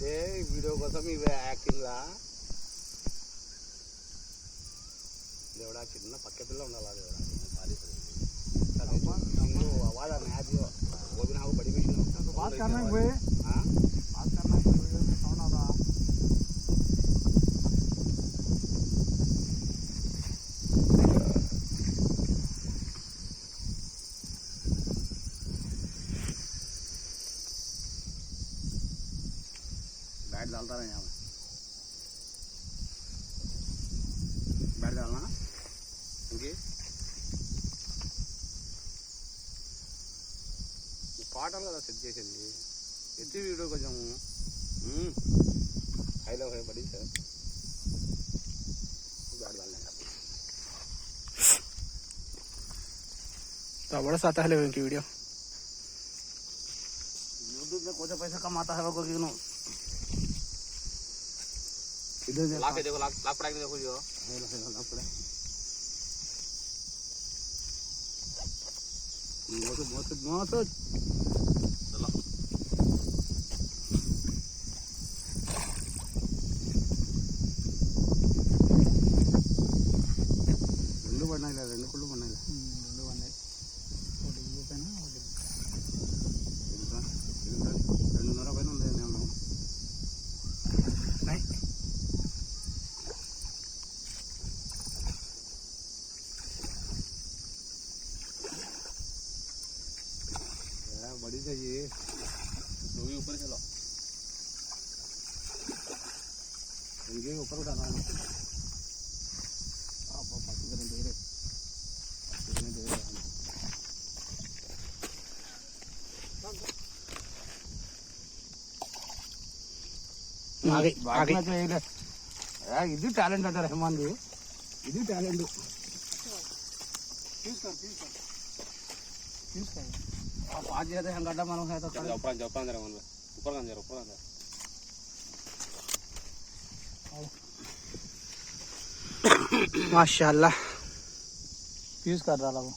video కోసం ఇవే acting లా దేవుడా చిన్న పక్క పిల్ల ఉండాలా దేవుడా आवाज आ रहा है जो वो भी ना वो बड़ी मशीन है तो बात करना है भाई हां बात करना है वीडियो में साउंड आ रहा बैट डालता रहे यहां बैट डालना ओके పాటలు కదా సెట్ చేసింది ఎత్తి వీడియో కొంచెం హైలో है बड़ी सर बैठ डालने का तो बड़ा साता है लेकिन की वीडियो यूट्यूब में कुछ पैसा कमाता है वो क्यों इधर लाके देखो लाख पड़ा के देखो जो लाख पड़ा बहुत రెండు పడినాయి రెండు కుళ్ళు పడినాయి రెండు పడినాయి ఒకటి ఊపైనా ఒకటి 2.5 పైన ఉంది నేను बड़ी चाहिए तो भी ऊपर चलो इनके ऊपर उठाना है आप पार्टी करने दे रहे आगे आगे ఇది టాలెంట్ అంట రెహమాన్ ది ఇది టాలెంట్ आप आज जाते हैं गड्ढा मालूम है तो ऊपर अंदर मन ऊपर अंदर माशाल्लाह यूज कर रहा वो